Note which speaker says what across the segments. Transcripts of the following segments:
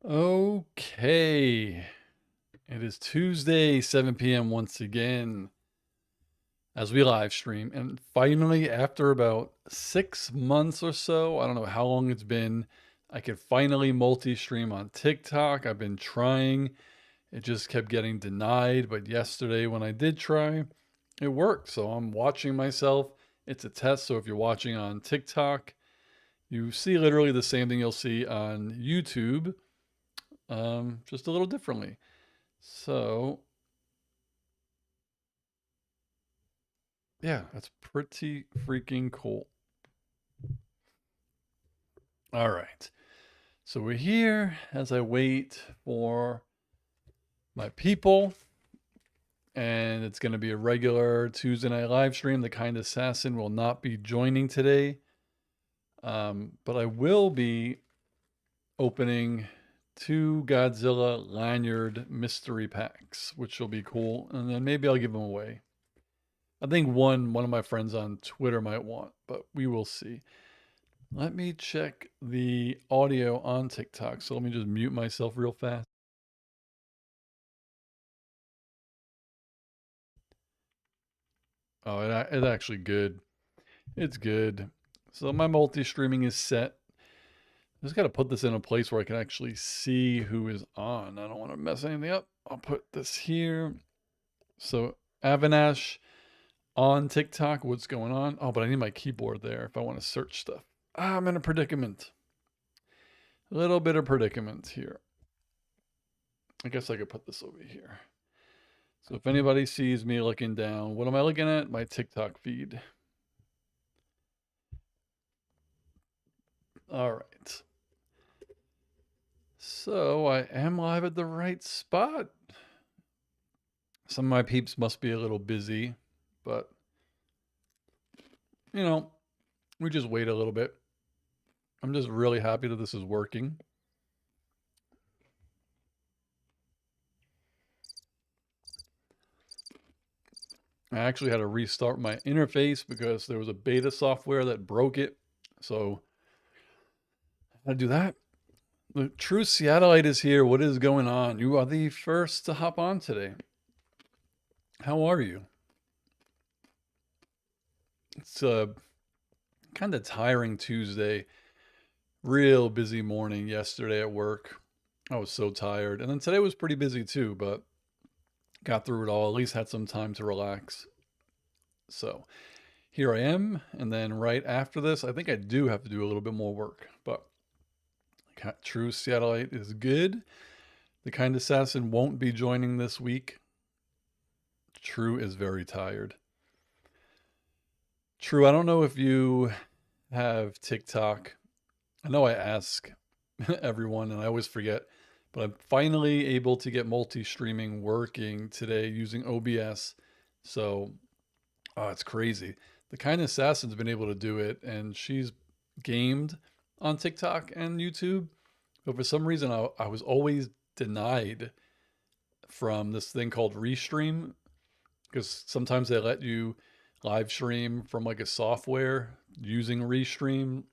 Speaker 1: Okay. It is Tuesday, 7 p.m. once again as we live stream. And finally, after about 6 months or so, I don't know how long it's been, I could finally multi stream on TikTok. I've been trying, it just kept getting denied. But yesterday, when I did try, it worked. So I'm watching myself. It's a test. So if you're watching on TikTok, you see literally the same thing you'll see on YouTube, just a little differently. So, yeah, that's pretty freaking cool. All right. So we're here as I wait for my people, and it's going to be a regular Tuesday night live stream. The Kind Assassin will not be joining today, but I will be opening 2 Godzilla Lanyard mystery packs, which will be cool, and then maybe I'll give them away. I think one of my friends on Twitter might want, but we will see. Let me check the audio on TikTok. So let me just mute myself real fast. Oh, it's actually good. It's good. So my multi-streaming is set. I just got to put this in a place where I can actually see who is on. I don't want to mess anything up. I'll put this here. So Avinash on TikTok. What's going on? Oh, but I need my keyboard there if I want to search stuff. I'm in a predicament. A little bit of predicament here. I guess I could put this over here. So if anybody sees me looking down, what am I looking at? My TikTok feed. All right. So I am live at the right spot. Some of my peeps must be a little busy, but you know, we just wait a little bit. I'm just really happy that this is working. I actually had to restart my interface because there was a beta software that broke it. So I had to do that. The true Seattleite is here. What is going on? You are the first to hop on today. How are you? It's a kind of tiring Tuesday. Real busy morning yesterday at work. I was so tired. And then today was pretty busy too, but got through it all. At least had some time to relax. So here I am. And then right after this, I think I do have to do a little bit more work. But true Seattleite is good. The Kind Assassin won't be joining this week. True is very tired. True, I don't know if you have TikTok. I know I ask everyone and I always forget, but I'm finally able to get multi-streaming working today using OBS. So, oh, it's crazy. The Kind Assassin's been able to do it, and she's gamed on TikTok and YouTube. But for some reason, I was always denied from this thing called Restream, because sometimes they let you live stream from like a software using Restream.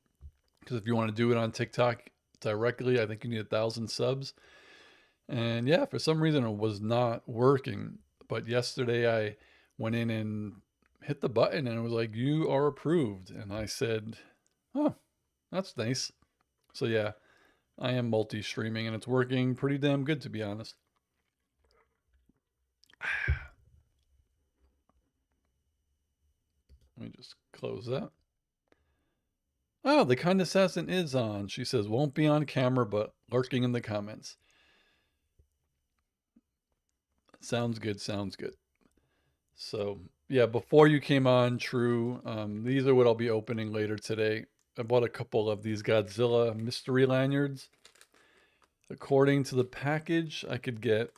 Speaker 1: Because if you want to do it on TikTok directly, I think you need 1,000 subs. And yeah, for some reason it was not working. But yesterday I went in and hit the button and it was like, you are approved. And I said, oh, that's nice. So yeah, I am multi-streaming and it's working pretty damn good, to be honest. Let me just close that. Oh, the Kind Assassin is on. She says, won't be on camera, but lurking in the comments. Sounds good, sounds good. So, yeah, before you came on, True, these are what I'll be opening later today. I bought a couple of these Godzilla mystery lanyards. According to the package, I could get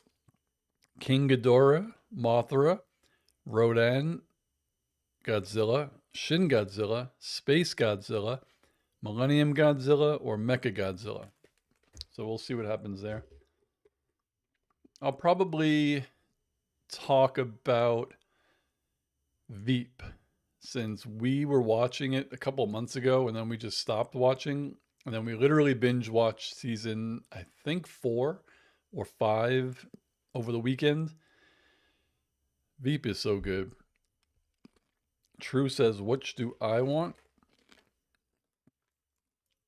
Speaker 1: King Ghidorah, Mothra, Rodan, Godzilla, Shin Godzilla, Space Godzilla, Millennium Godzilla, or Mecha Godzilla. So we'll see what happens there. I'll probably talk about Veep since we were watching it a couple months ago and then we just stopped watching. And then we literally binge watched season, I think 4 or 5 over the weekend. Veep is so good. True says, which do I want?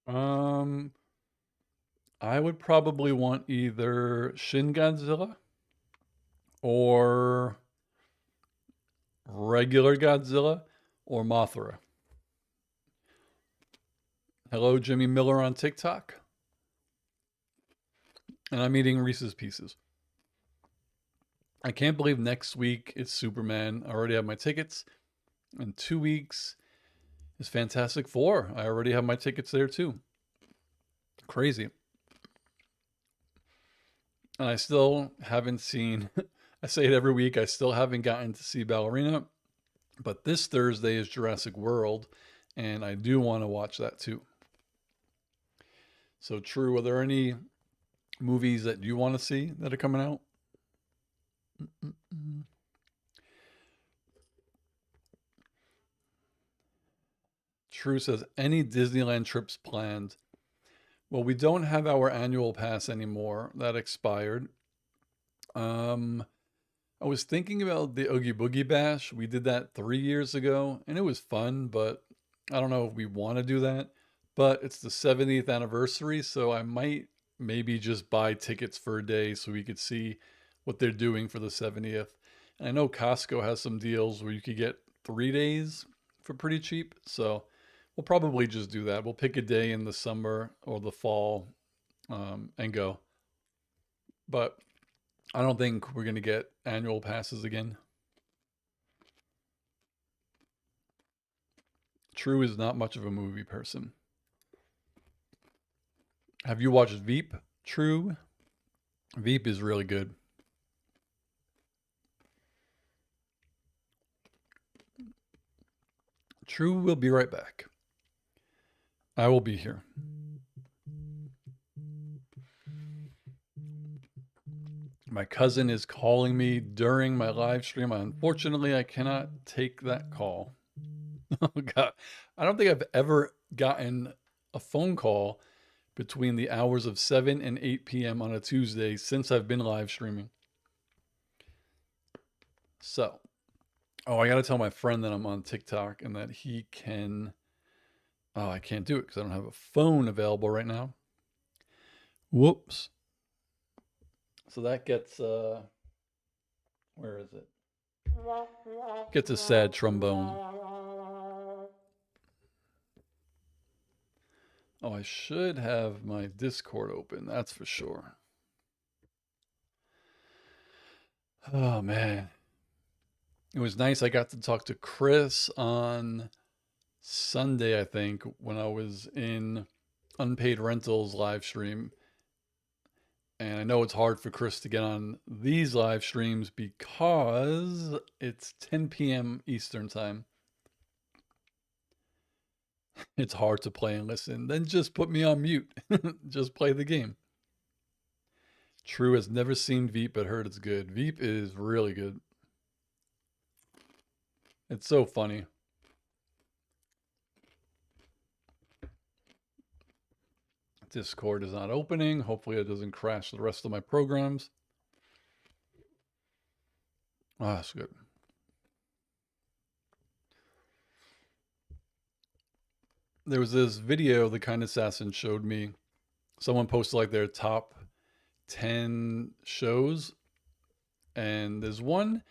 Speaker 1: Um, I would probably want either Shin Godzilla or regular Godzilla or Mothra. Hello, Jimmy Miller on TikTok. And I'm eating Reese's Pieces. I can't believe next week is Superman. I already have my tickets. In 2 weeks is Fantastic Four. I already have my tickets there too. Crazy. And I still haven't seen, I say it every week, I still haven't gotten to see Ballerina. But this Thursday is Jurassic World, and I do want to watch that too. So, True, are there any movies that you want to see that are coming out? True says, any Disneyland trips planned? Well, we don't have our annual pass anymore. That expired. Um, I was thinking about the Oogie Boogie Bash. We did that 3 years ago, and it was fun, but I don't know if we want to do that. But it's the 70th anniversary, so I might maybe just buy tickets for a day so we could see what they're doing for the 70th. And I know Costco has some deals where you could get 3 days for pretty cheap, so we'll probably just do that. We'll pick a day in the summer or the fall and go. But I don't think we're going to get annual passes again. True is not much of a movie person. Have you watched Veep? True. Veep is really good. True will be right back. I will be here. My cousin is calling me during my live stream. Unfortunately, I cannot take that call. Oh, God. I don't think I've ever gotten a phone call between the hours of 7 and 8 p.m. on a Tuesday since I've been live streaming. So, oh, I got to tell my friend that I'm on TikTok and that he can. Oh, I can't do it because I don't have a phone available right now. Whoops. So that gets, where is it? Gets a sad trombone. Oh, I should have my Discord open, that's for sure. Oh, man. It was nice. I got to talk to Chris on Sunday, I think, when I was in Unpaid Rentals live stream. And I know it's hard for Chris to get on these live streams because it's 10 p.m. Eastern time. It's hard to play and listen. Then just put me on mute. Just play the game. True has never seen Veep but heard it's good. Veep is really good. It's so funny. Discord is not opening. Hopefully it doesn't crash the rest of my programs. Ah, that's good. There was this video the Kind Assassin showed me. Someone posted like their top 10 shows. And there's one,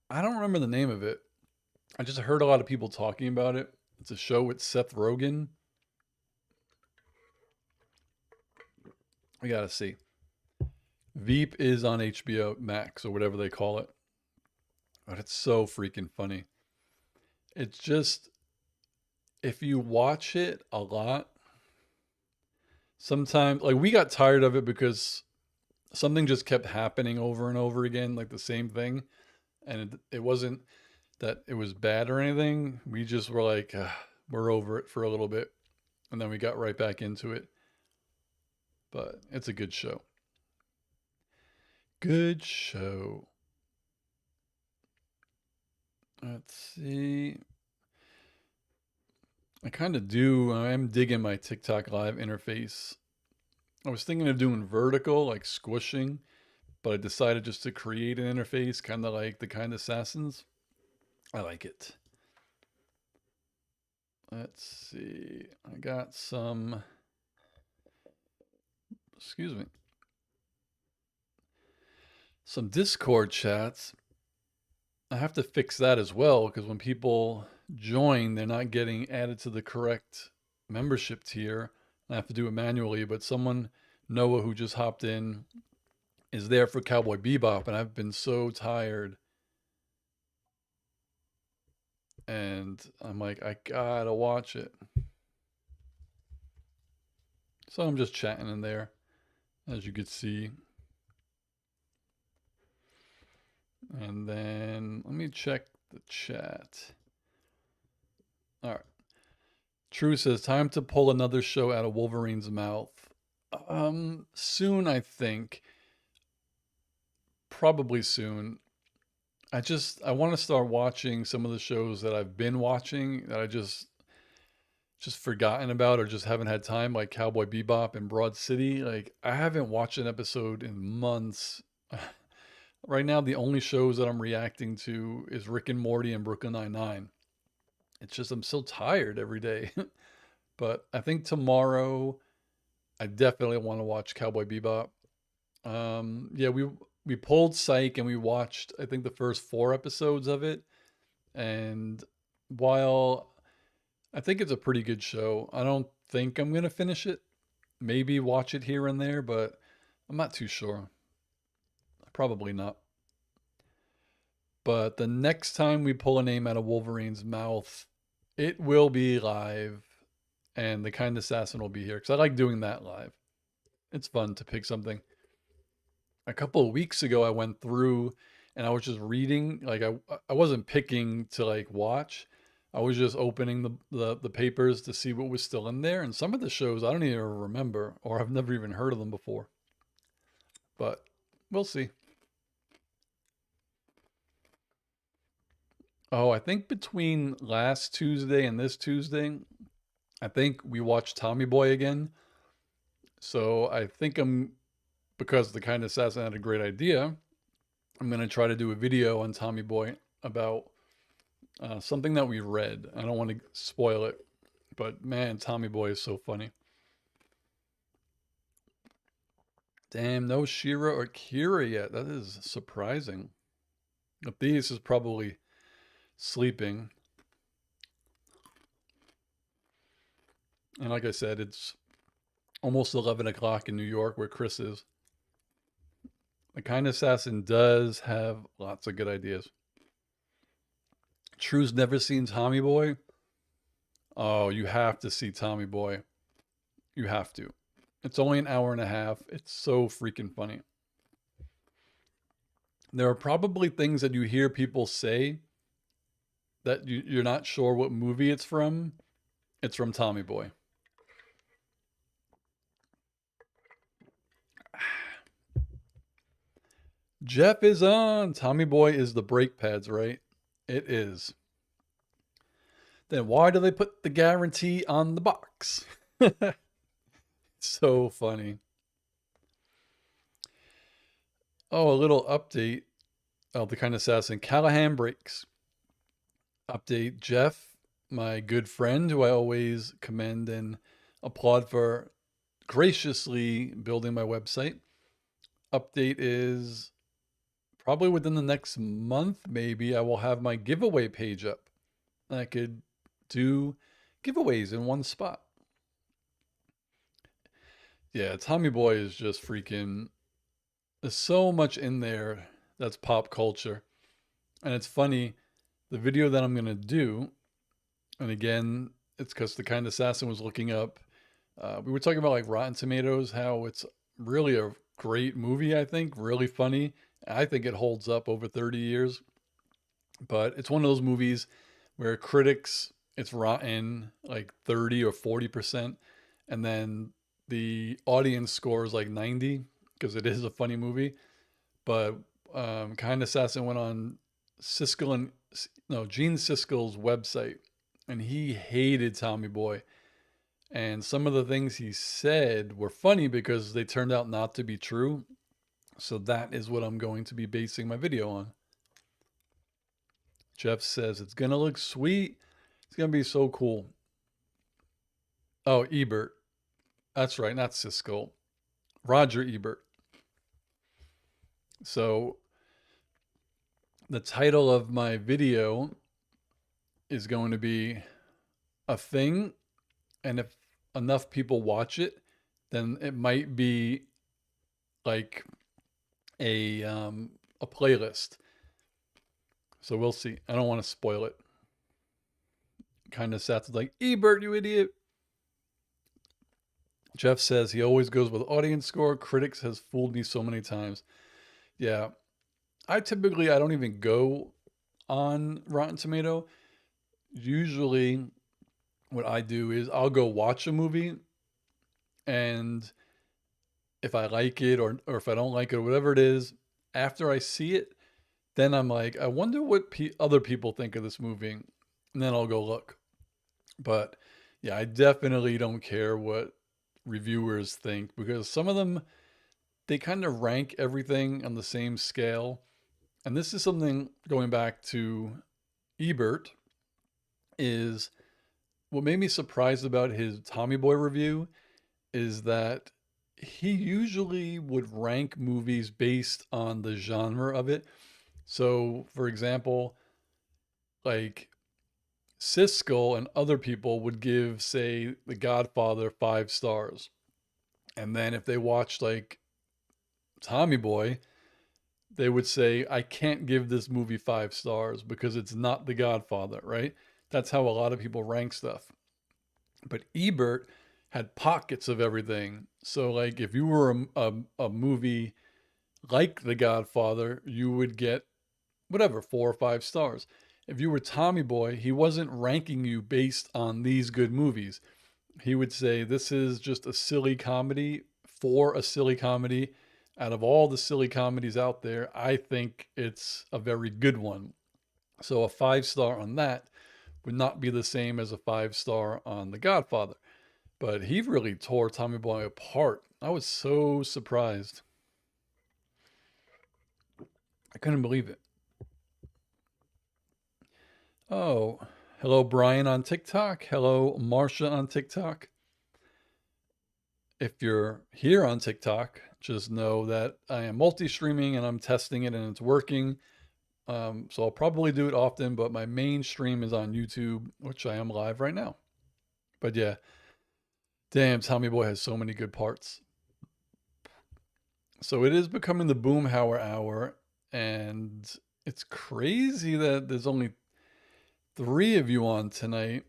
Speaker 1: I don't remember the name of it. I just heard a lot of people talking about it. It's a show with Seth Rogen. I gotta see. Veep is on HBO Max or whatever they call it. But it's so freaking funny. It's just, if you watch it a lot, sometimes, like, we got tired of it because something just kept happening over and over again, like the same thing. And it wasn't that it was bad or anything. We just were like, we're over it for a little bit. And then we got right back into it. But it's a good show. Good show. Let's see. I kind of do. I am digging my TikTok live interface. I was thinking of doing vertical, like squishing, but I decided just to create an interface, kind of like the kind assassins. I like it. Let's see. I got some, excuse me, some Discord chats. I have to fix that as well because when people join, they're not getting added to the correct membership tier. I have to do it manually, but someone, Noah, who just hopped in, is there for Cowboy Bebop, and I've been so tired. And I'm like, I gotta watch it. So I'm just chatting in there, as you could see. And then let me check the chat. All right. True says, time to pull another show out of Wolverine's mouth. Soon, I think. Probably soon. I want to start watching some of the shows that I've been watching that I just forgotten about or just haven't had time, like Cowboy Bebop and Broad City. Like I haven't watched an episode in months. Right now, the only shows that I'm reacting to is Rick and Morty and Brooklyn Nine-Nine. It's just I'm so tired every day. But I think tomorrow I definitely want to watch Cowboy Bebop. Yeah, we pulled Psych and we watched I think the first 4 episodes of it. And while I think it's a pretty good show, I don't think I'm gonna finish it. Maybe watch it here and there, but I'm not too sure. Probably not. But the next time we pull a name out of Wolverine's mouth, it will be live, and the kind assassin will be here because I like doing that live. It's fun to pick something. A couple of weeks ago, I went through and I was just reading. Like I wasn't picking to like watch. I was just opening the papers to see what was still in there. And some of the shows I don't even remember, or I've never even heard of them before. But we'll see. Oh, I think between last Tuesday and this Tuesday, I think we watched Tommy Boy again. So I think because the kind assassin had a great idea, I'm going to try to do a video on Tommy Boy about something that we read. I don't want to spoil it, but man, Tommy Boy is so funny. Damn, no Shira or Kira yet. That is surprising. But these is probably sleeping. And like I said, it's almost 11 o'clock in New York where Chris is. The kind assassin does have lots of good ideas. True's never seen Tommy Boy. Oh, you have to see Tommy Boy. You have to. It's only an hour and a half. It's so freaking funny. There are probably things that you hear people say that you're not sure what movie it's from. It's from Tommy Boy. Jeff is on. Tommy Boy is the brake pads, right? It is. Then why do they put the guarantee on the box? So funny. Oh, a little update. Oh, the kind assassin. Callahan breaks. Update. Jeff, my good friend, who I always commend and applaud for graciously building my website. Update is probably within the next month, maybe, I will have my giveaway page up. I could do giveaways in one spot. Yeah, Tommy Boy is just freaking. There's so much in there that's pop culture. And it's funny, the video that I'm going to do, and again, it's because the kind assassin was looking up. We were talking about like Rotten Tomatoes, how it's really a great movie, I think, really funny. I think it holds up over 30 years. But it's one of those movies where critics, it's rotten like 30 or 40%. And then the audience scores like 90 because it is a funny movie. But Kind Assassin went on Siskel and no Gene Siskel's website and he hated Tommy Boy. And some of the things he said were funny because they turned out not to be true. So that is what I'm going to be basing my video on. Jeff says it's going to look sweet. It's going to be so cool. Oh, Ebert. That's right, not Siskel. Roger Ebert. So the title of my video is going to be A Thing, and if enough people watch it, then it might be like a playlist. So we'll see. I don't want to spoil it. Kind of sounds like Ebert, you idiot. Jeff says he always goes with audience score. Critics has fooled me so many times. Yeah, I don't even go on Rotten Tomato. Usually, what I do is I'll go watch a movie, and if I like it or if I don't like it or whatever it is, after I see it, then I'm like, I wonder what other people think of this movie, and then I'll go look. But yeah, I definitely don't care what reviewers think because some of them, they kind of rank everything on the same scale. And this is something going back to Ebert is what made me surprised about his Tommy Boy review is that he usually would rank movies based on the genre of it. So, for example, like Siskel and other people would give, say, The Godfather 5 stars. And then if they watched like Tommy Boy, they would say, I can't give this movie 5 stars because it's not The Godfather, right? That's how a lot of people rank stuff. But Ebert had pockets of everything. So, like, if you were a movie like The Godfather, you would get whatever, 4 or 5 stars. If you were Tommy Boy, he wasn't ranking you based on these good movies. He would say, this is just a silly comedy for a silly comedy. Out of all the silly comedies out there, I think it's a very good one. So a 5 star on that would not be the same as a 5 star on The Godfather. But he really tore Tommy Boy apart. I was so surprised. I couldn't believe it. Oh, hello, Brian on TikTok. Hello, Marsha on TikTok. If you're here on TikTok, just know that I am multi-streaming and I'm testing it and it's working. So I'll probably do it often, but my main stream is on YouTube, which I am live right now. But yeah, damn, Tommy Boy has so many good parts. So it is becoming the Boomhauer hour, and it's crazy that there's only 3 of you on tonight.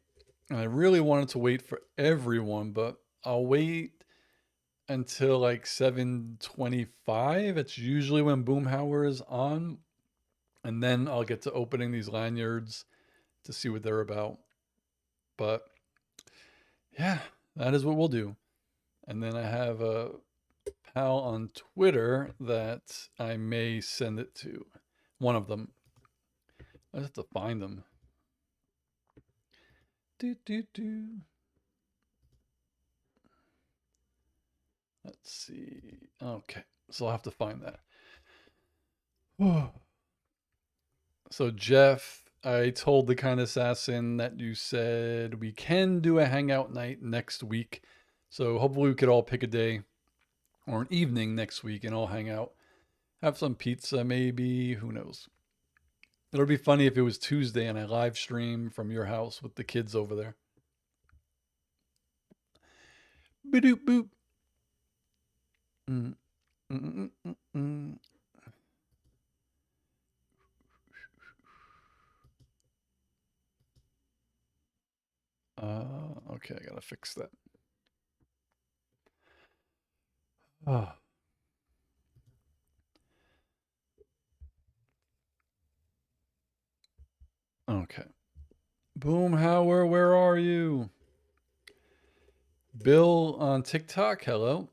Speaker 1: And I really wanted to wait for everyone, but I'll wait until like 7:25. It's usually when Boomhauer is on. And then I'll get to opening these lanyards to see what they're about. But yeah, that is what we'll do. And then I have a pal on Twitter that I may send it to. One of them. I have to find them. Do, do, do. Let's see. Okay. So I'll have to find that. So, Jeff, I told the kind assassin that you said we can do a hangout night next week. So, hopefully, we could all pick a day or an evening next week and all hang out. Have some pizza, maybe. Who knows? It'll be funny if it was Tuesday and I live stream from your house with the kids over there. Boop boop. Mm, mm, mm, mm. Okay, I gotta fix that. Oh. Okay. Boomhauer, where are you? Bill on TikTok, hello.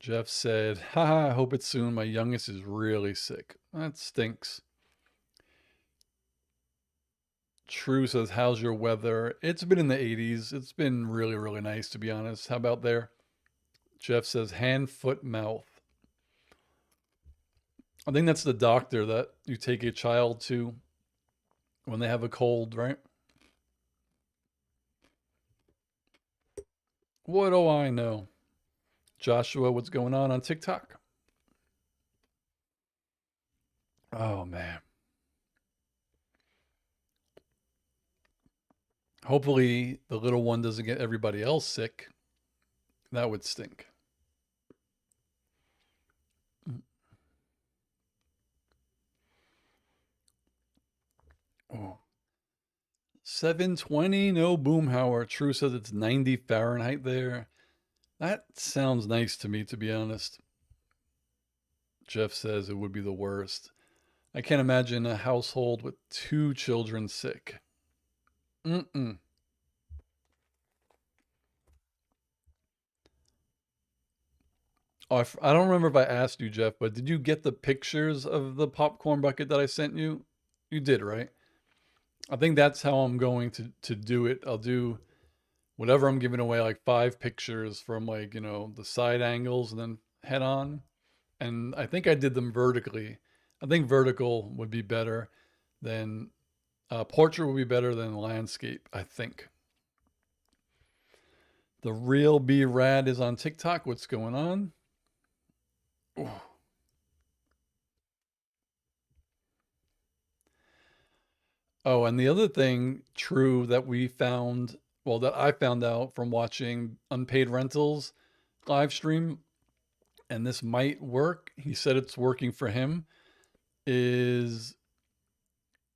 Speaker 1: Jeff said, haha, I hope it's soon. My youngest is really sick. That stinks. True says, how's your weather? It's been in the 80s. It's been really, really nice, to be honest. How about there? Jeff says, hand, foot, mouth. I think that's the doctor that you take a child to when they have a cold, right? What do I know? Joshua, what's going on TikTok? Oh, man. Hopefully, the little one doesn't get everybody else sick. That would stink. Oh. 720, no Boomhauer. True says it's 90 Fahrenheit there. That sounds nice to me, to be honest. Jeff says it would be the worst. I can't imagine a household with 2 children sick. Mm-mm. Oh, I don't remember if I asked you, Jeff, but did you get the pictures of the popcorn bucket that I sent you? You did, right? I think that's how I'm going to do it. I'll do whatever I'm giving away, like 5 pictures from, like, the side angles and then head on. And I think I did them vertically. I think vertical would be better than portrait would be better than landscape, I think. The real B Rad is on TikTok. What's going on? Ooh. Oh, and the other thing, true, that we found, well, that I found out from watching Unpaid Rentals live stream, and this might work. He said it's working for him. Is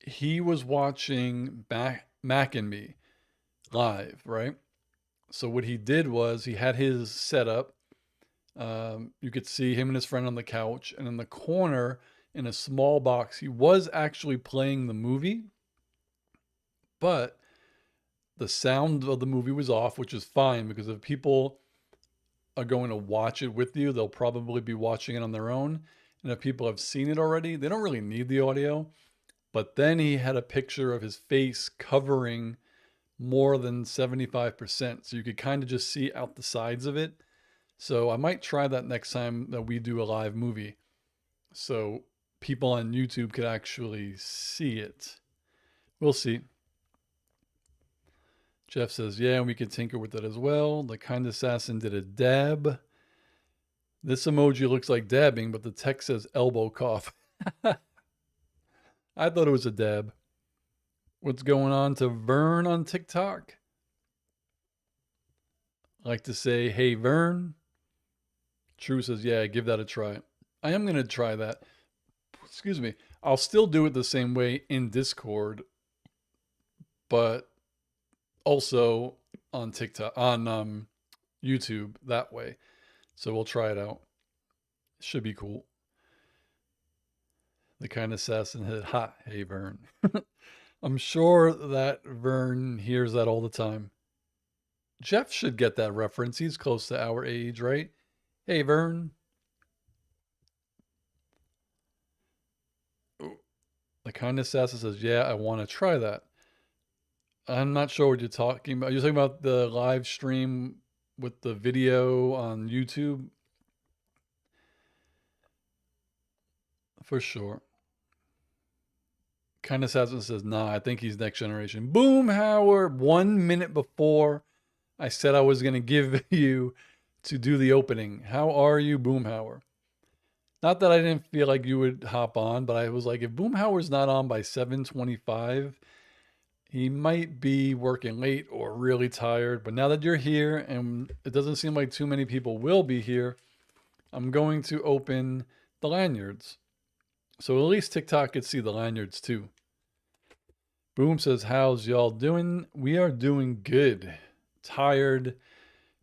Speaker 1: he was watching Mac and Me live, right? So what he did was he had his setup. You could see him and his friend on the couch, and in the corner, in a small box, he was actually playing the movie, but the sound of the movie was off, which is fine because if people are going to watch it with you, they'll probably be watching it on their own. And if people have seen it already, they don't really need the audio. But then he had a picture of his face covering more than 75%. So you could kind of just see out the sides of it. So I might try that next time that we do a live movie. So people on YouTube could actually see it. We'll see. Jeff says, yeah, we could tinker with that as well. The Kind Assassin did a dab. This emoji looks like dabbing, but the text says elbow cough. I thought it was a dab. What's going on to Vern on TikTok? I like to say, hey, Vern. True says, yeah, give that a try. I am going to try that. Excuse me. I'll still do it the same way in Discord, but also on TikTok, on YouTube that way. So we'll try it out. Should be cool. The Kind Assassin hit, ha, hey, Vern. I'm sure that Vern hears that all the time. Jeff should get that reference. He's close to our age, right? Hey, Vern. The Kind Assassin says, yeah, I want to try that. I'm not sure what you're talking about. You're talking about the live stream with the video on YouTube? For sure. Kind Assassin says, nah, I think he's next generation. Boom, Howard. 1 minute before I said I was going to give you to do the opening. How are you, Boomhauer? Not that I didn't feel like you would hop on, but I was like, if Boomhauer's not on by 7:25, he might be working late or really tired. But now that you're here, and it doesn't seem like too many people will be here, I'm going to open the lanyards. So at least TikTok could see the lanyards too. Boom says, how's y'all doing? We are doing good. Tired,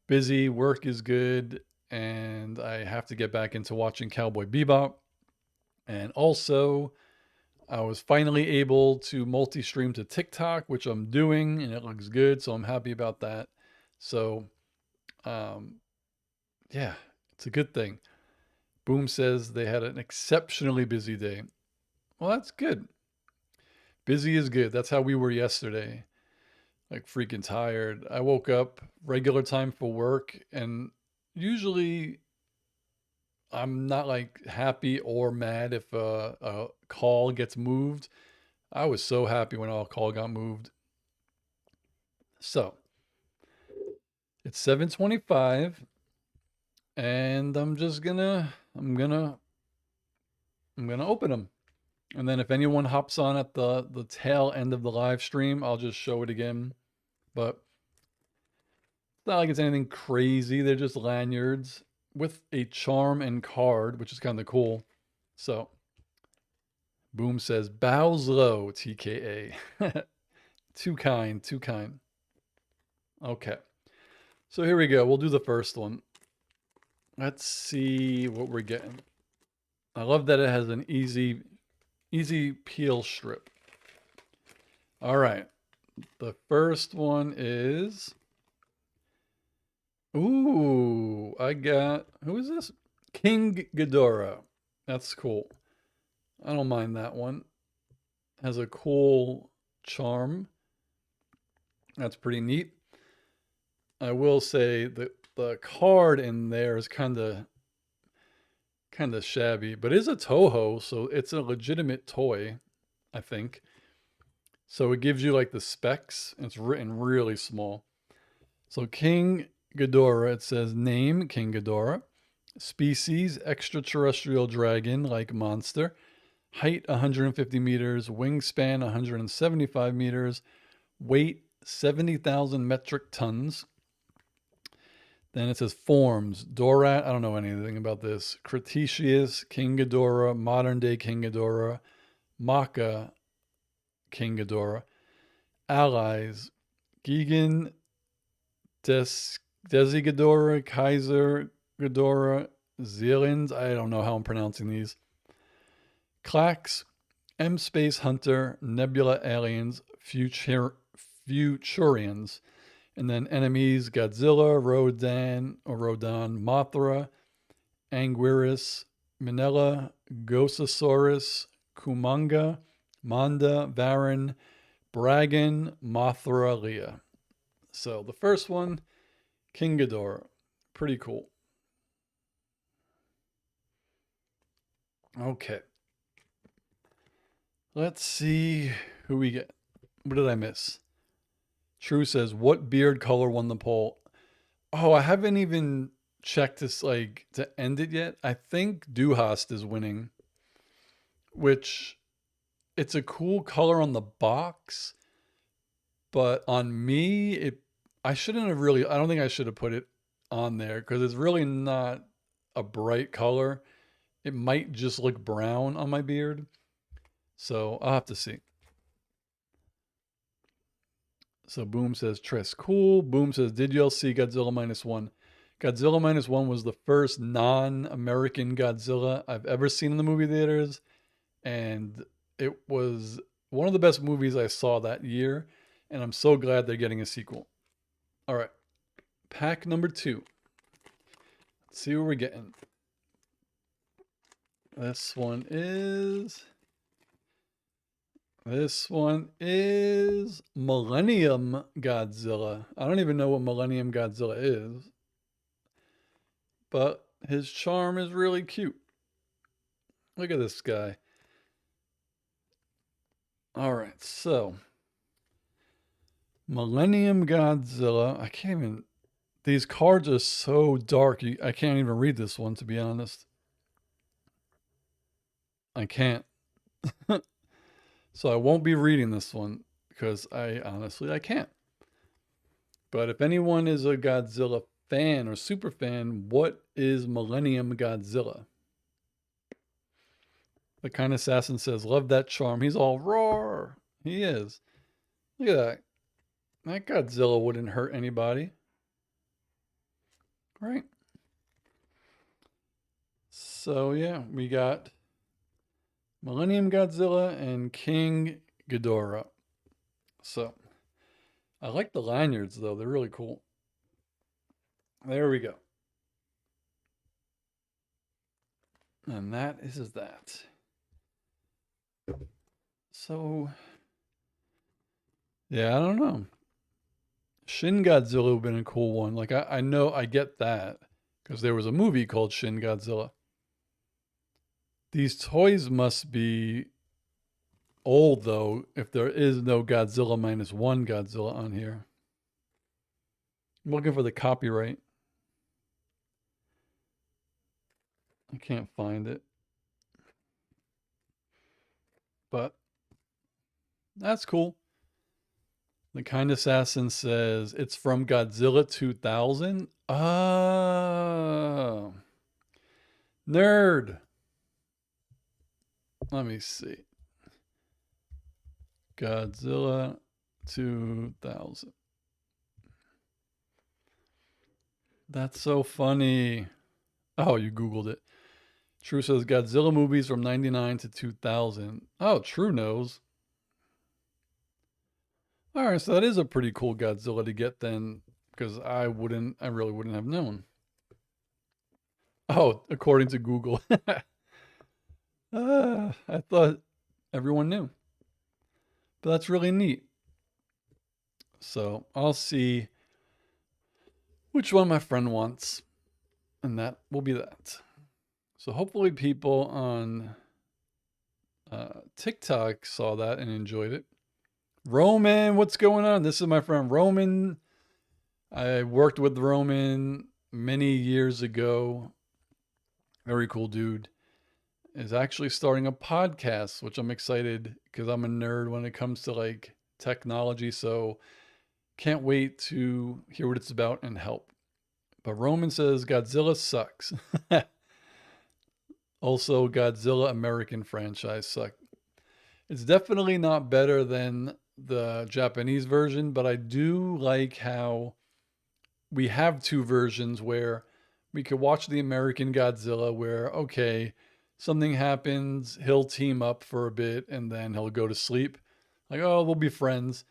Speaker 1: busy, work is good, and I have to get back into watching Cowboy Bebop. And also, I was finally able to multi-stream to TikTok, which I'm doing, and it looks good, so I'm happy about that. So, yeah, it's a good thing. Boom says they had an exceptionally busy day. Well, that's good. Busy is good. That's how we were yesterday. Like freaking tired. I woke up regular time for work, and usually I'm not like happy or mad if a call gets moved. I was so happy when a call got moved. So it's 7:25, and I'm gonna open them. And then if anyone hops on at the tail end of the live stream, I'll just show it again. But it's not like it's anything crazy. They're just lanyards with a charm and card, which is kind of cool. So, Boom says, bows low, TKA. Too kind, too kind. Okay. So here we go. We'll do the first one. Let's see what we're getting. I love that it has an easy peel strip. All right. The first one is, ooh, I got, who is this? King Ghidorah. That's cool. I don't mind that one. Has a cool charm. That's pretty neat. I will say that the card in there is kind of shabby, but it is a Toho, so it's a legitimate toy, I think. So it gives you like the specs. It's written really small. So King Ghidorah, it says name King Ghidorah, species extraterrestrial dragon like monster, height 150 meters, wingspan 175 meters, weight 70,000 metric tons. Then it says forms, Dorat, I don't know anything about this. Cretaceous, King Ghidorah, modern day King Ghidorah, Maka, King Ghidorah. Allies, Gigan, Desi Ghidorah, Kaiser Ghidorah, Zealand, I don't know how I'm pronouncing these. Clax, M Space Hunter, Nebula Aliens, Futurians. And then enemies, Godzilla, Rodan, Mothra, Anguirus, Minella, Gosasaurus, Kumanga, Manda, Varan, Bragan, Mothra, Leah. So the first one, King Ghidorah. Pretty cool. Okay. Let's see who we get. What did I miss? True says, what beard color won the poll? Oh, I haven't even checked this like to end it yet. I think Duhast is winning, which it's a cool color on the box, but on me, I shouldn't have really, I don't think I should have put it on there because it's really not a bright color. It might just look brown on my beard. So I'll have to see. So Boom says, Triss, cool. Boom says, did y'all see Godzilla Minus One? Godzilla Minus One was the first non-American Godzilla I've ever seen in the movie theaters. And it was one of the best movies I saw that year. And I'm so glad they're getting a sequel. All right. Pack number 2. Let's see what we're getting. This one is Millennium Godzilla. I don't even know what Millennium Godzilla is, but his charm is really cute. Look at this guy. All right, so Millennium Godzilla. I can't even. These cards are so dark. I can't even read this one, to be honest. I can't. So I won't be reading this one because I can't. But if anyone is a Godzilla fan or super fan, what is Millennium Godzilla? The kind assassin says, love that charm. He's all roar. He is. Look at that. That Godzilla wouldn't hurt anybody. Right? So yeah, we got Millennium Godzilla and King Ghidorah. So I like the lanyards though. They're really cool. There we go. And that is that. So Yeah, I don't know. Shin Godzilla would have been a cool one. Like I know I get that because there was a movie called Shin Godzilla. These toys must be old though, if there is no Godzilla minus one Godzilla on here. I'm looking for the copyright. I can't find it. But that's cool. The Kind Assassin says it's from Godzilla 2000. Oh, nerd. Let me see. Godzilla 2000. That's so funny. Oh, you Googled it. True says Godzilla movies from 99 to 2000. Oh, True knows. All right, so that is a pretty cool Godzilla to get then, because I really wouldn't have known. Oh, according to Google. I thought everyone knew, but that's really neat. So I'll see which one my friend wants, and that will be that. So hopefully people on TikTok saw that and enjoyed it. Roman, what's going on? This is my friend Roman. I worked with Roman many years ago. Very cool dude. Is actually starting a podcast, which I'm excited because I'm a nerd when it comes to like technology. So can't wait to hear what it's about and help. But Roman says Godzilla sucks. Also, Godzilla American franchise sucks. It's definitely not better than the Japanese version, but I do like how we have two versions where we could watch the American Godzilla where, okay, something happens, he'll team up for a bit and then he'll go to sleep. Like, oh, we'll be friends.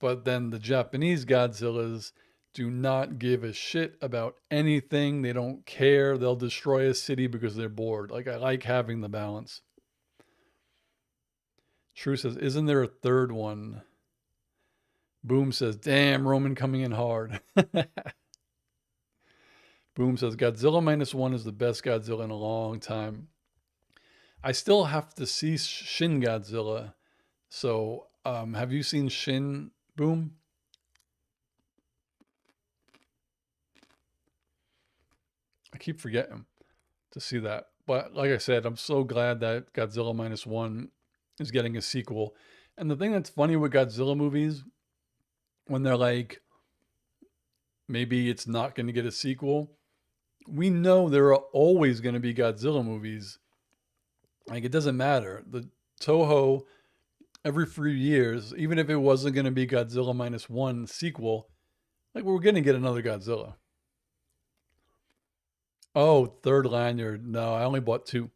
Speaker 1: But then the Japanese Godzillas do not give a shit about anything. They don't care. They'll destroy a city because they're bored. Like, I like having the balance. True says, isn't there a third one? Boom says, damn, Roman coming in hard. Boom says, Godzilla minus one is the best Godzilla in a long time. I still have to see Shin Godzilla. So, have you seen Shin, Boom? I keep forgetting to see that. But like I said, I'm so glad that Godzilla minus one is getting a sequel. And the thing that's funny with Godzilla movies, when they're like, maybe it's not going to get a sequel, we know there are always going to be Godzilla movies. Like, it doesn't matter. The Toho, every few years, even if it wasn't going to be Godzilla minus one sequel, like, we're going to get another Godzilla. Oh, third lanyard. No, I only bought two.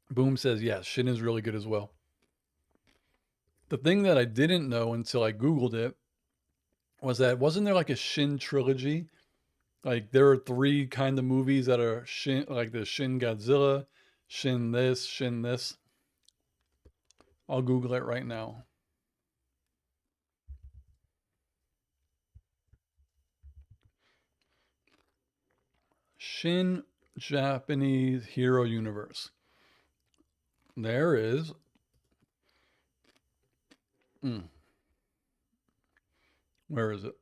Speaker 1: Boom says yes. Shin is really good as well. The thing that I didn't know until I Googled it was that wasn't there like a Shin trilogy? Like there are three kind of movies that are Shin, like the Shin Godzilla, Shin this, Shin this. I'll Google it right now. Shin Japanese Hero Universe. There is. Where is it?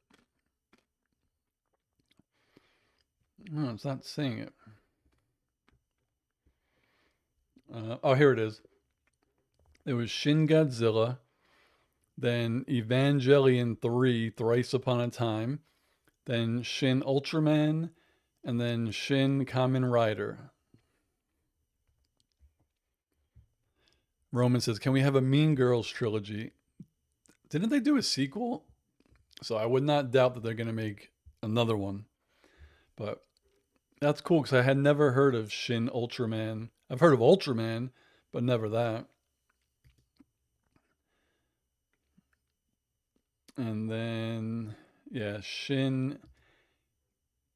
Speaker 1: No, it's not saying it. Oh, here it is. It was Shin Godzilla, then Evangelion 3, Thrice Upon a Time, then Shin Ultraman, and then Shin Kamen Rider. Roman says, can we have a Mean Girls trilogy? Didn't they do a sequel? So I would not doubt that they're going to make another one. But that's cool because I had never heard of Shin Ultraman. I've heard of Ultraman, but never that. And then, yeah, Shin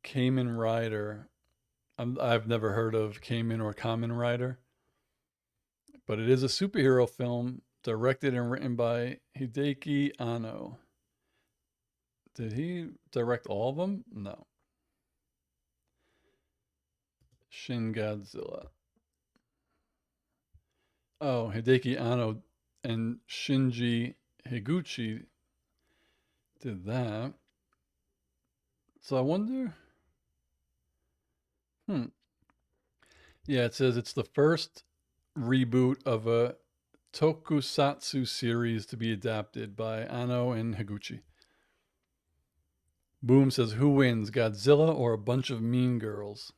Speaker 1: Kamen Rider. I've never heard of Kamen or Kamen Rider. But it is a superhero film directed and written by Hideaki Anno. Did he direct all of them? No. Shin Godzilla. Oh, Hideki Anno and Shinji Higuchi did that. So I wonder. Hmm. Yeah, it says it's the first reboot of a tokusatsu series to be adapted by Anno and Higuchi. Boom says, who wins, Godzilla or a bunch of mean girls?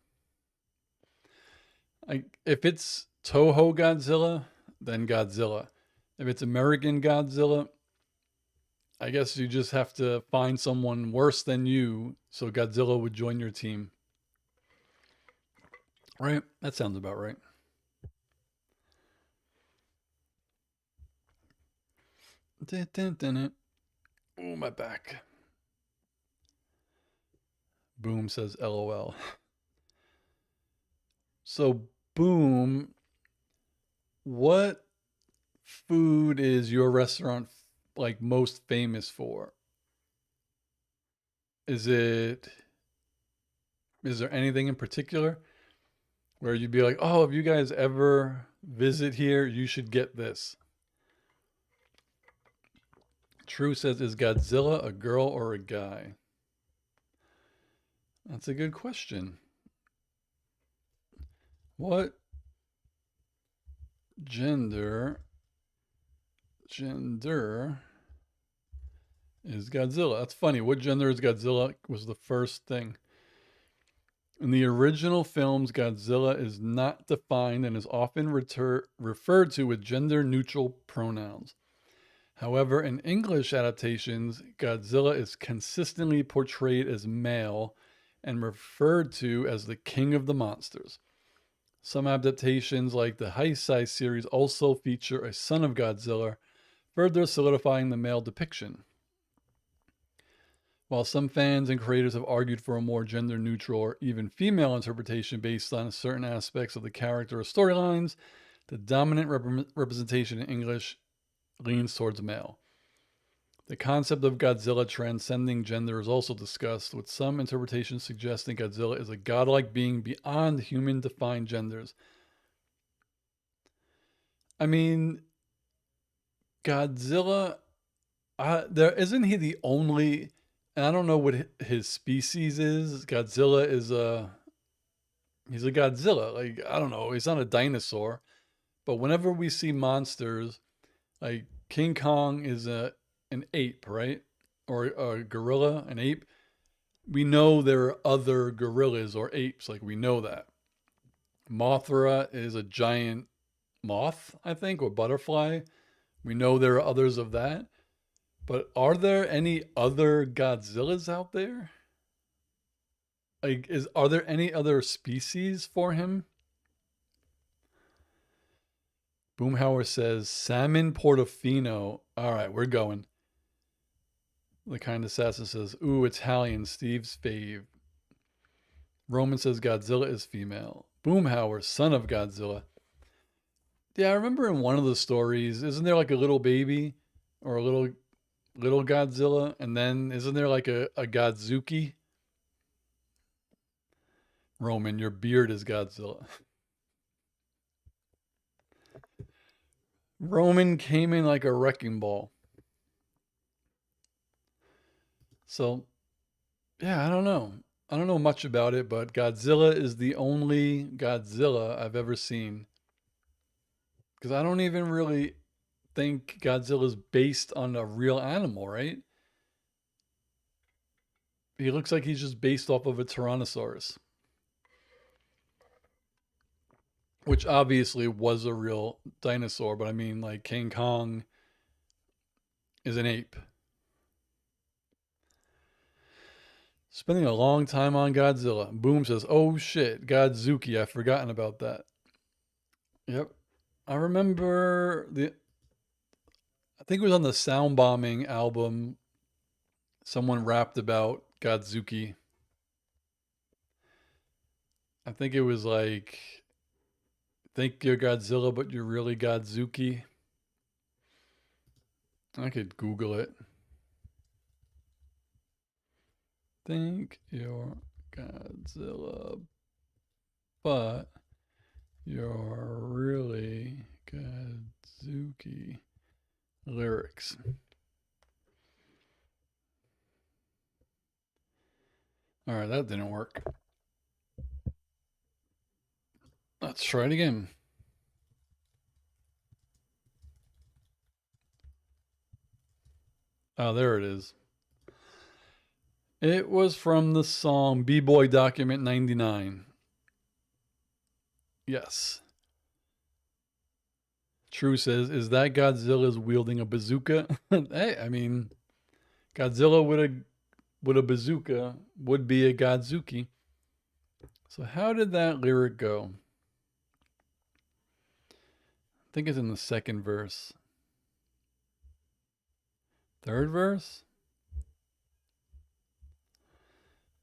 Speaker 1: If it's Toho Godzilla, then Godzilla. If it's American Godzilla, I guess you just have to find someone worse than you so Godzilla would join your team. Right? That sounds about right. Oh, my back. Boom says LOL. So, Boom, what food is your restaurant like most famous for? Is it is there anything in particular where you'd be like, "Oh, if you guys ever visit here, you should get this." True says, is Godzilla a girl or a guy? That's a good question. What gender is Godzilla? That's funny. What gender is Godzilla was the first thing. In the original films, Godzilla is not defined and is often referred to with gender neutral pronouns. However, in English adaptations, Godzilla is consistently portrayed as male and referred to as the king of the monsters. Some adaptations, like the Heisei series, also feature a son of Godzilla, further solidifying the male depiction. While some fans and creators have argued for a more gender neutral or even female interpretation based on certain aspects of the character or storylines, the dominant representation in English leans towards male. The concept of Godzilla transcending gender is also discussed, with some interpretations suggesting Godzilla is a godlike being beyond human defined genders. I mean, Godzilla, there isn't he the only, and I don't know what his species is. Godzilla is he's a Godzilla. Like, I don't know, he's not a dinosaur. But whenever we see monsters, like King Kong is an ape, right? Or a gorilla, an ape. We know there are other gorillas or apes, like we know that. Mothra is a giant moth, I think, or butterfly. We know there are others of that. But are there any other Godzillas out there? Like, are there any other species for him? Boomhauer says salmon portofino. All right, we're going. The kind assassin says, ooh, Italian, Steve's fave. Roman says Godzilla is female. Boomhauer, son of Godzilla. Yeah, I remember in one of the stories, isn't there like a little baby or a little Godzilla? And then isn't there like a Godzuki? Roman, your beard is Godzilla. Roman came in like a wrecking ball. So, yeah, I don't know. I don't know much about it, but Godzilla is the only Godzilla I've ever seen. Because I don't even really think Godzilla's based on a real animal, right? He looks like he's just based off of a Tyrannosaurus, which obviously was a real dinosaur, but I mean, like, King Kong is an ape. Spending a long time on Godzilla. Boom says, oh shit, Godzuki, I've forgotten about that. Yep. I remember I think it was on the Sound Bombing album, someone rapped about Godzuki. I think it was like, think you're Godzilla, but you're really Godzuki. I could Google it. think you're Godzilla, but you're really Godzuki. Lyrics. All right, that didn't work. Let's try it again. Oh, there it is. It was from the song B-Boy Document 99. Yes. True says, is that Godzilla's wielding a bazooka? Hey, I mean, Godzilla with a bazooka would be a Godzuki. So how did that lyric go? I think it's in the second verse. Third verse?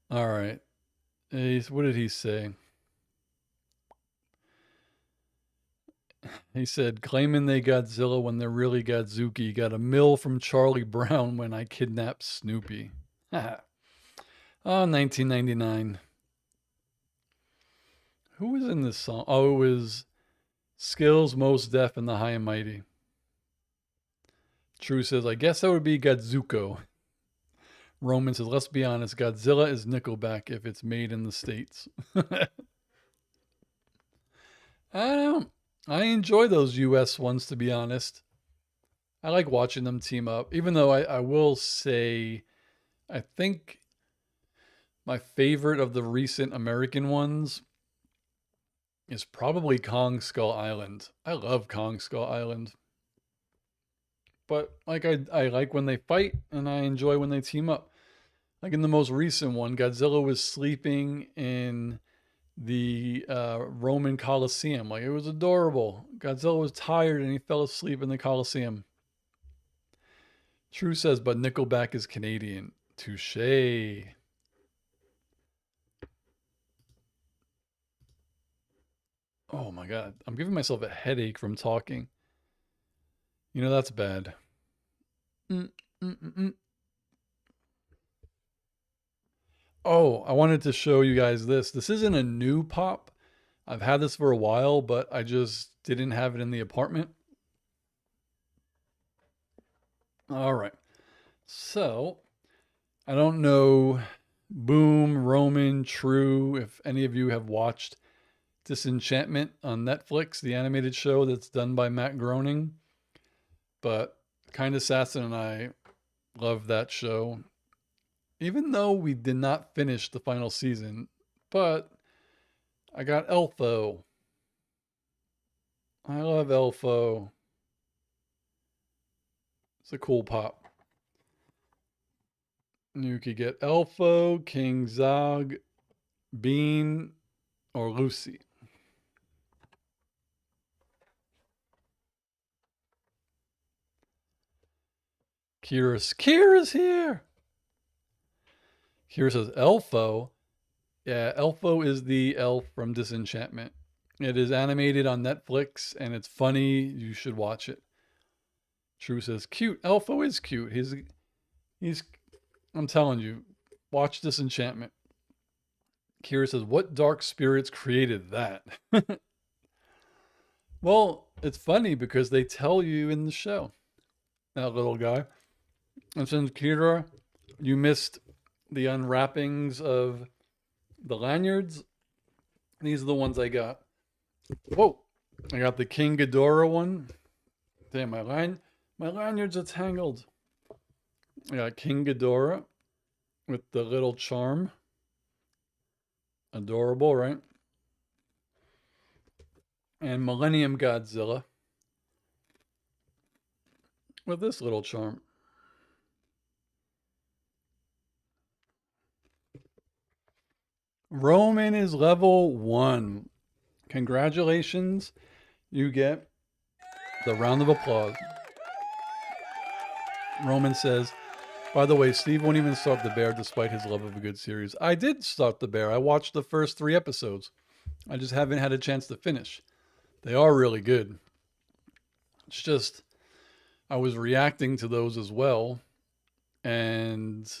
Speaker 1: All right. What did he say? He said, claiming they Godzilla when they're really Godzuki. Got a mill from Charlie Brown when I kidnapped Snoopy. Oh, 1999. Who was in this song? Oh, it was Skills, Most Def, and the High and Mighty. True says, I guess that would be Godzuko. Roman says, let's be honest, Godzilla is Nickelback if it's made in the States. I don't. I enjoy those US ones, to be honest. I like watching them team up, even though I will say, I think my favorite of the recent American ones is probably Kong Skull Island. I love Kong Skull Island. But like I like when they fight and I enjoy when they team up. Like in the most recent one, Godzilla was sleeping in the Roman Colosseum. Like it was adorable. Godzilla was tired and he fell asleep in the Colosseum. True says, but Nickelback is Canadian. Touche. Oh my God. I'm giving myself a headache from talking. You know, that's bad. Mm-mm-mm. Oh, I wanted to show you guys this. This isn't a new pop. I've had this for a while, but I just didn't have it in the apartment. All right. So, I don't know, Boom, Roman, True, if any of you have watched Disenchantment on Netflix, the animated show that's done by Matt Groening. But Kind Assassin and I love that show. Even though we did not finish the final season, but I got Elfo. I love Elfo. It's a cool pop. You could get Elfo, King Zog, Bean, or Lucy. Kira's here. Kira says Elfo. Yeah, Elfo is the elf from Disenchantment. It is animated on Netflix and it's funny. You should watch it. True says cute. Elfo is cute. He's I'm telling you, watch Disenchantment. Kira says, what dark spirits created that? Well, it's funny because they tell you in the show, that little guy. And since Kira, you missed the unwrappings of the lanyards, these are the ones I got. Whoa, I got the King Ghidorah one. Damn, my lanyards are tangled. I got King Ghidorah with the little charm. Adorable, right? And Millennium Godzilla with this little charm. Roman is level 1. Congratulations. You get the round of applause. Roman says, by the way, Steve won't even start The Bear despite his love of a good series. I did start The Bear. I watched the first 3 episodes. I just haven't had a chance to finish. They are really good. It's just, I was reacting to those as well. And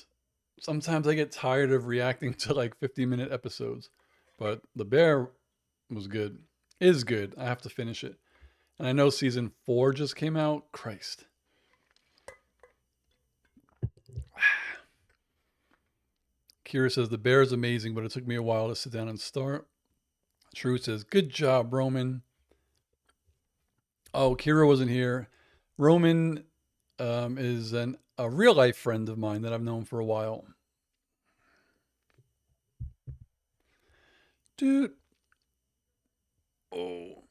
Speaker 1: sometimes I get tired of reacting to like 50-minute episodes, but The Bear was good. Is good. I have to finish it. And I know season 4 just came out. Christ. Kira says The Bear is amazing, but it took me a while to sit down and start. True says, good job, Roman. Oh, Kira wasn't here. Roman is a real life friend of mine that I've known for a while. Dude. Oh.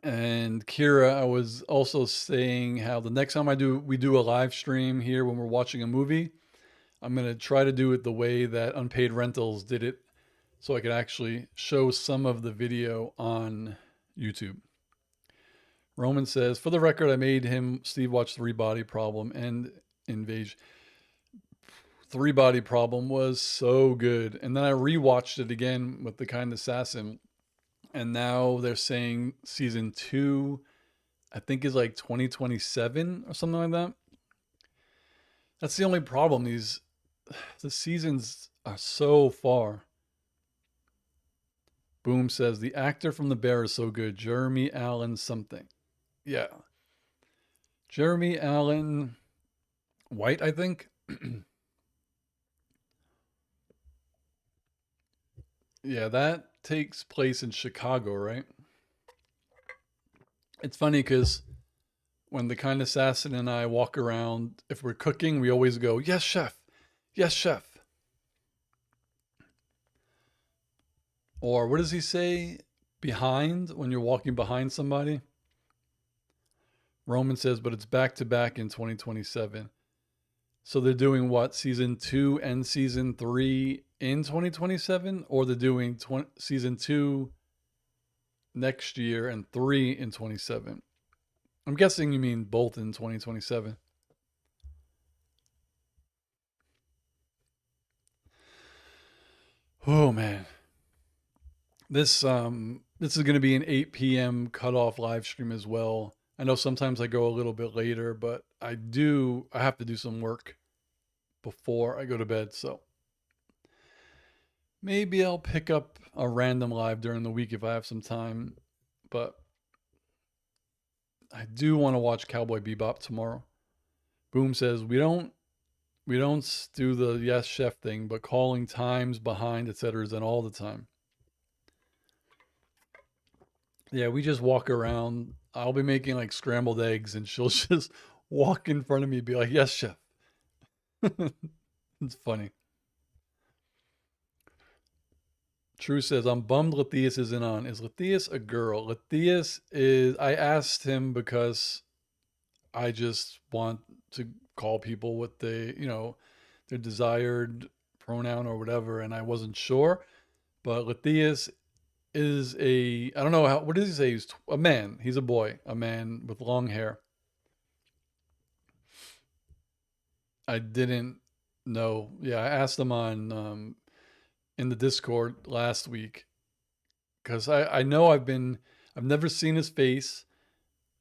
Speaker 1: And Kira, I was also saying how the next time we do a live stream here when we're watching a movie, I'm gonna try to do it the way that Unpaid Rentals did it, so I could actually show some of the video on YouTube. Roman says, for the record, I made Steve watch Three Body Problem and Invasion. Three Body Problem was so good, and then I rewatched it again with The Kind Assassin, and now they're saying season 2, I think, is like 2027 or something like that. That's the only problem. The seasons are so far. Boom says the actor from The Bear is so good. Jeremy Allen something. Yeah. Jeremy Allen White, I think. Yeah, that takes place in Chicago, right? It's funny because when The Kind Assassin and I walk around, if we're cooking, we always go, yes, chef. Yes, chef. Or what does he say? Behind, when you're walking behind somebody? Roman says, but it's back to back in 2027. So they're doing what? Season 2 and season 3 in 2027? Or they're doing season 2 next year and 3 in 27? I'm guessing you mean both in 2027. Oh man. This is going to be an 8 p.m. cutoff live stream as well. I know sometimes I go a little bit later, but I have to do some work before I go to bed, so maybe I'll pick up a random live during the week if I have some time, but I do want to watch Cowboy Bebop tomorrow. Boom says we don't do the yes chef thing, but calling times behind, etc. is done all the time. Yeah, we just walk around. I'll be making like scrambled eggs, and she'll just walk in front of me, and be like, "Yes, chef." It's funny. True says, "I'm bummed Lathias isn't on. Is Lathias a girl?" Lathias is. I asked him because I just want to call people what their desired pronoun or whatever, and I wasn't sure. But Lathias is a, I don't know what does he say? He's a man. He's a boy, a man with long hair. I didn't know. Yeah, I asked him on in the Discord last week because I know I've never seen his face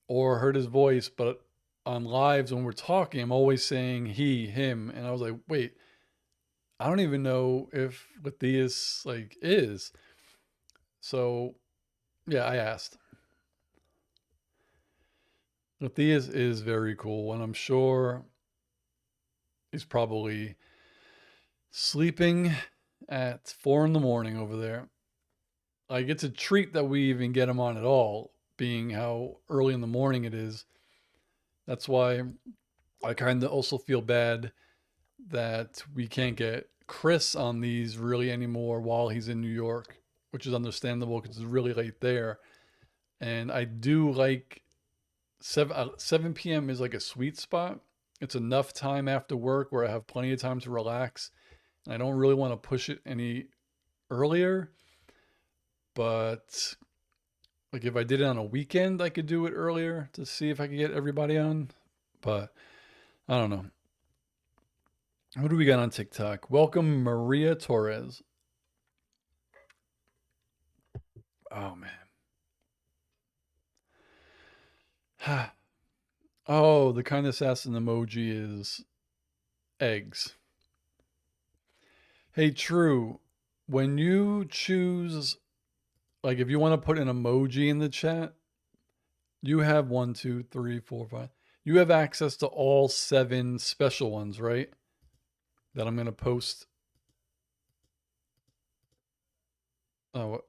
Speaker 1: or heard his voice, but on lives when we're talking, I'm always saying he, him, and I was like, wait, I don't even know if Matthias like is. So yeah, I asked. Matthias is very cool, and I'm sure he's probably sleeping at 4 in the morning over there. Like it's a treat that we even get him on at all, being how early in the morning it is. That's why I kind of also feel bad that we can't get Chris on these really anymore while he's in New York, which is understandable because it's really late there. And I do like 7 p.m. is like a sweet spot. It's enough time after work where I have plenty of time to relax. And I don't really want to push it any earlier. But like if I did it on a weekend, I could do it earlier to see if I could get everybody on. But I don't know. Who do we got on TikTok? Welcome Maria Torres. Oh man. Oh, the kind assassin emoji eggs. Hey, True, when you choose, like if you want to put an emoji in the chat, you have one, two, three, four, five. You have access to all 7 special ones, right? That I'm going to post. Oh,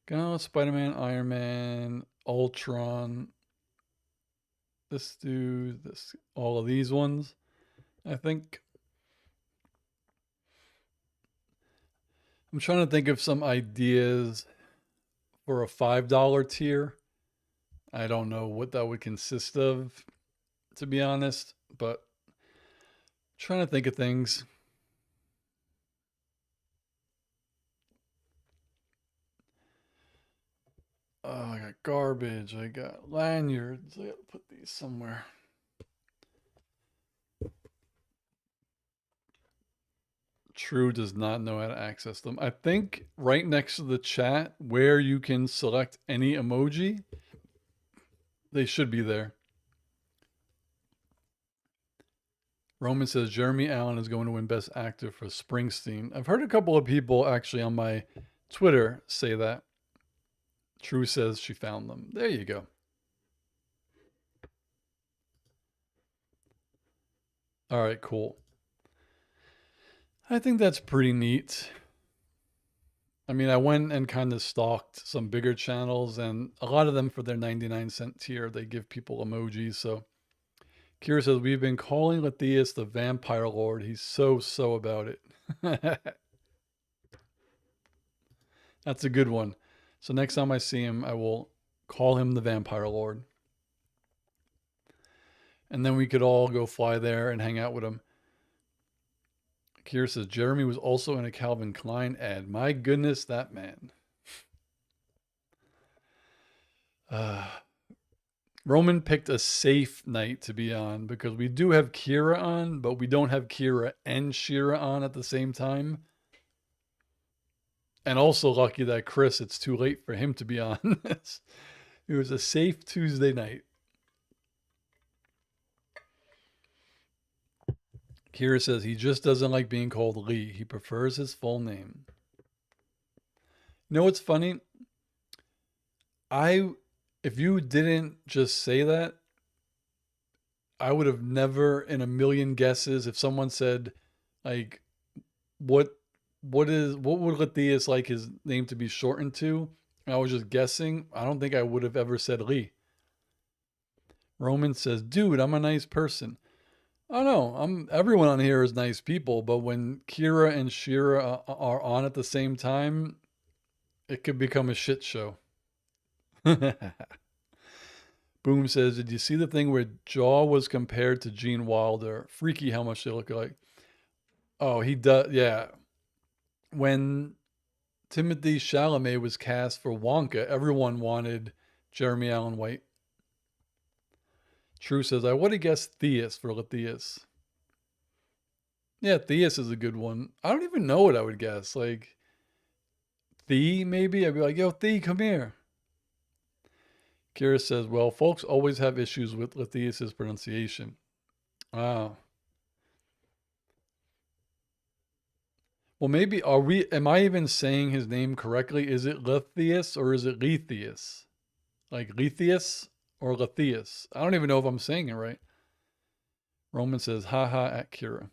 Speaker 1: go Spider-Man, Iron Man, Ultron. This dude, this, all of these ones. I think I'm trying to think of some ideas for a $5 tier. I don't know what that would consist of, to be honest, but trying to think of things. Oh, I got garbage. I got lanyards. I gotta put these somewhere. True does not know how to access them. I think right next to the chat where you can select any emoji, they should be there. Roman says Jeremy Allen is going to win Best Actor for Springsteen. I've heard a couple of people actually on my Twitter say that. True says she found them. There you go. All right, cool. I think that's pretty neat. I mean, I went and kind of stalked some bigger channels, and a lot of them for their 99-cent tier, they give people emojis. So Kira says, we've been calling Lathias the Vampire Lord. He's so about it. That's a good one. So next time I see him, I will call him the Vampire Lord. And then we could all go fly there and hang out with him. Kira says, Jeremy was also in a Calvin Klein ad. My goodness, that man. Roman picked a safe night to be on because we do have Kira on, but we don't have Kira and Shira on at the same time. And also lucky that Chris, it's too late for him to be on this. It was a safe Tuesday night. Kira says he just doesn't like being called Lee. He prefers his full name. You know what's funny? If you didn't just say that, I would have never in a million guesses if someone said like what would Lathias like his name to be shortened to? And I was just guessing. I don't think I would have ever said Lee. Roman says, dude, I'm a nice person. Oh no, everyone on here is nice people, but when Kira and Shira are on at the same time, it could become a shit show. Boom says, did you see the thing where Jaw was compared to Gene Wilder? Freaky how much they look alike. Oh, he does, yeah. When Timothy Chalamet was cast for Wonka, everyone wanted Jeremy Allen White. True says, I would have guessed Theus for Lathias. Yeah, Theus is a good one. I don't even know what I would guess. Like, Thee, maybe? I'd be like, yo, Thee, come here. Kira says, well, folks always have issues with Lathias' pronunciation. Wow. Well, maybe, am I even saying his name correctly? Is it Lithius or is it Lethius? Like Lethius or Lathias? I don't even know if I'm saying it right. Roman says, haha at Kira.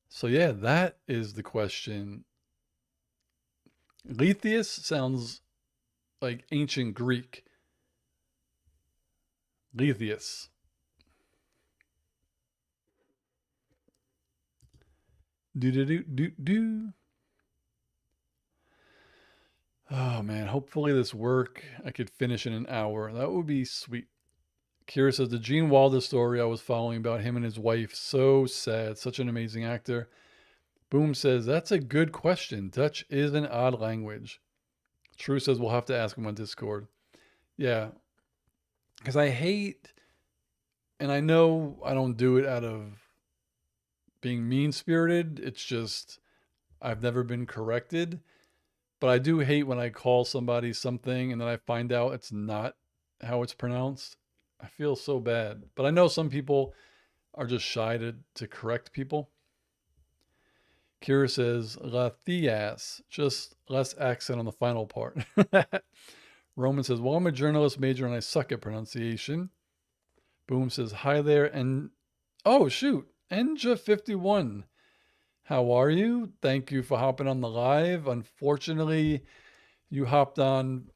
Speaker 1: So yeah, that is the question. Lethius sounds like ancient Greek. Lethius. Do. Oh man, hopefully this work I could finish in an hour. That would be sweet. Kira says the Gene Wilder story I was following about him and his wife. So sad. Such an amazing actor. Boom says, that's a good question. Dutch is an odd language. True says we'll have to ask him on Discord. Yeah. Because I hate, and I know I don't do it out of being mean-spirited. It's just I've never been corrected. But I do hate when I call somebody something and then I find out it's not how it's pronounced. I feel so bad. But I know some people are just shy to correct people. Kira says, Lathias, just less accent on the final part. Roman says, well, I'm a journalist major and I suck at pronunciation. Boom says, hi there. And oh, shoot, Enja51. How are you? Thank you for hopping on the live. Unfortunately, you hopped on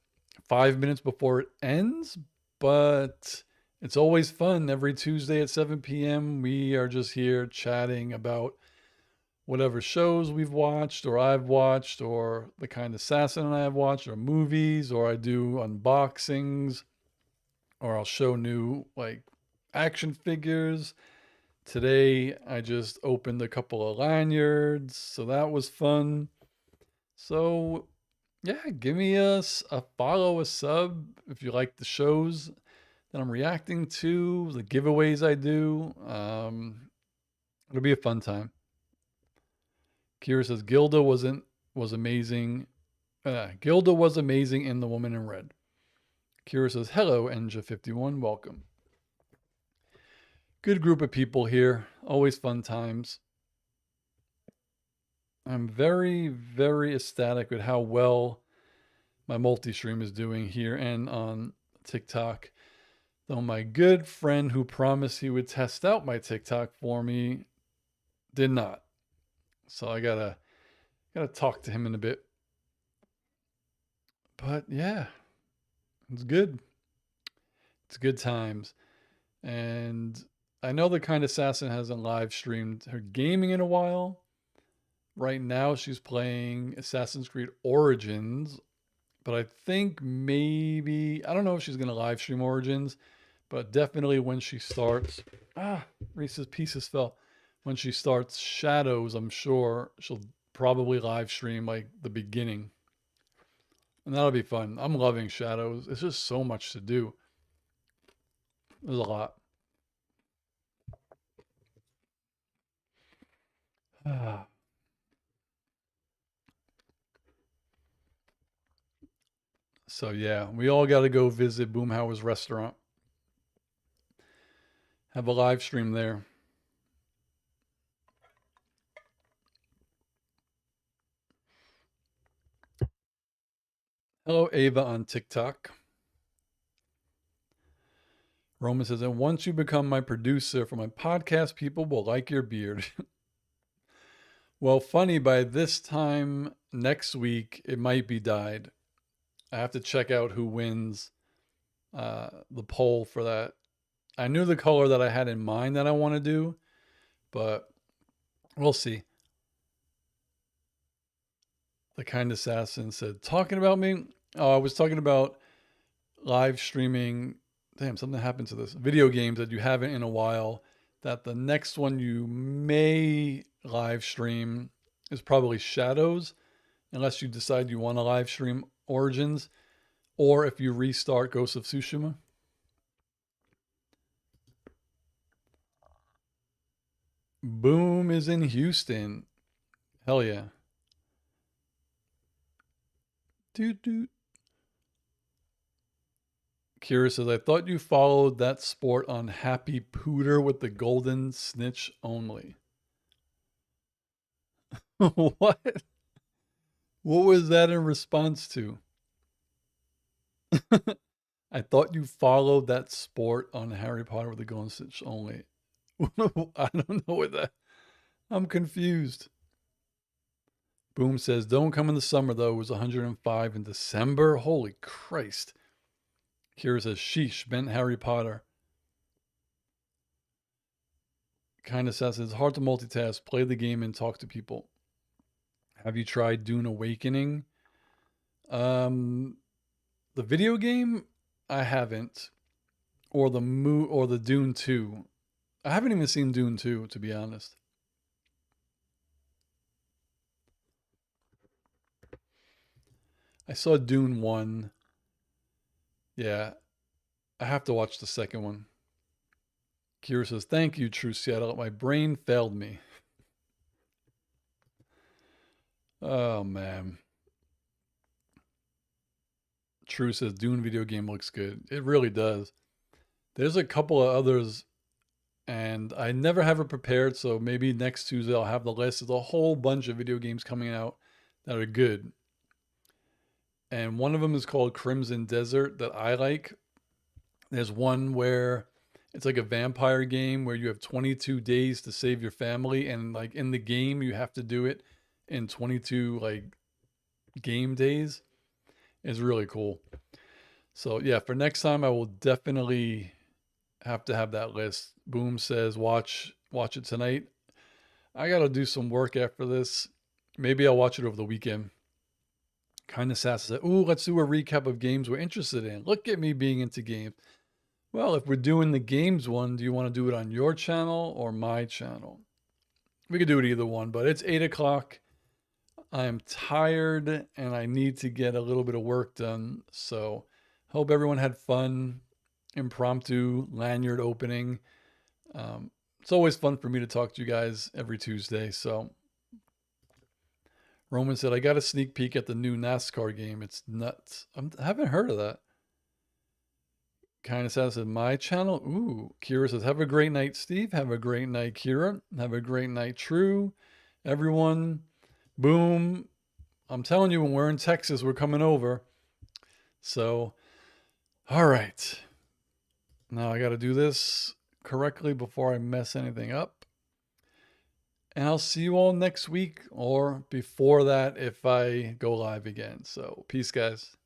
Speaker 1: 5 minutes before it ends, but it's always fun. Every Tuesday at 7 p.m., we are just here chatting about whatever shows we've watched or I've watched or the kind assassin and I have watched or movies, or I do unboxings, or I'll show new like action figures. Today I just opened a couple of lanyards, so that was fun. So yeah, give me a follow, a sub if you like the shows that I'm reacting to, the giveaways I do. It'll be a fun time. Kira says was amazing. Gilda was amazing in The Woman in Red. Kira says hello, Enja51, welcome. Good group of people here. Always fun times. I'm very, very ecstatic with how well my multi-stream is doing here and on TikTok. Though my good friend who promised he would test out my TikTok for me did not. So I gotta talk to him in a bit. But yeah, it's good. It's good times. And I know the kind assassin hasn't live streamed her gaming in a while. Right now she's playing Assassin's Creed Origins, but I think maybe I don't know if she's gonna live stream Origins, but definitely when she starts Reese's Pieces fell. When she starts Shadows, I'm sure she'll probably live stream like the beginning. And that'll be fun. I'm loving Shadows. It's just so much to do. There's a lot. So yeah, we all got to go visit Boomhauer's restaurant. Have a live stream there. Hello, Ava on TikTok. Roman says, and once you become my producer for my podcast, people will like your beard. Well, funny, by this time next week, it might be dyed. I have to check out who wins the poll for that. I knew the color that I had in mind that I want to do, but we'll see. The kind assassin said, talking about me? Oh, I was talking about live streaming. Damn, something happened to this. Video games that you haven't in a while. That the next one you may live stream is probably Shadows, unless you decide you want to live stream Origins, or if you restart Ghost of Tsushima. Boom is in Houston. Hell yeah. Doot doot. Kira says, I thought you followed that sport on Happy Pooter with the golden snitch only. What? What was that in response to? I thought you followed that sport on Harry Potter with the golden snitch only. I don't know what that. I'm confused. Boom says, don't come in the summer though. It was 105 in December. Holy Christ. Kira says, sheesh, bent Harry Potter. Kind of says, it's hard to multitask. Play the game and talk to people. Have you tried Dune Awakening? The video game, I haven't. Or the Dune 2. I haven't even seen Dune 2, to be honest. I saw Dune 1. Yeah, I have to watch the second one. Kira says, thank you, True Seattle. My brain failed me. Oh, man. True says, Dune video game looks good. It really does. There's a couple of others, and I never have it prepared, so maybe next Tuesday I'll have the list. There's a whole bunch of video games coming out that are good. And one of them is called Crimson Desert that I like. There's one where it's like a vampire game where you have 22 days to save your family, and like in the game you have to do it in 22 like game days. It's really cool. So yeah, for next time I will definitely have to have that list. Boom says watch it tonight. I gotta do some work after this. Maybe I'll watch it over the weekend. Kind of sass said, "Ooh, let's do a recap of games we're interested in." Look at me being into games. Well, if we're doing the games one, do you want to do it on your channel or my channel? We could do it either one, but it's 8 o'clock. I'm tired and I need to get a little bit of work done. So hope everyone had fun. Impromptu lanyard opening. It's always fun for me to talk to you guys every Tuesday. So Roman said, I got a sneak peek at the new NASCAR game. It's nuts. I haven't heard of that. Kind of says in my channel. Ooh, Kira says, have a great night, Steve. Have a great night, Kira. Have a great night, True. Everyone, boom. I'm telling you, when we're in Texas, we're coming over. So, all right. Now I got to do this correctly before I mess anything up. And I'll see you all next week or before that if I go live again. So, peace, guys.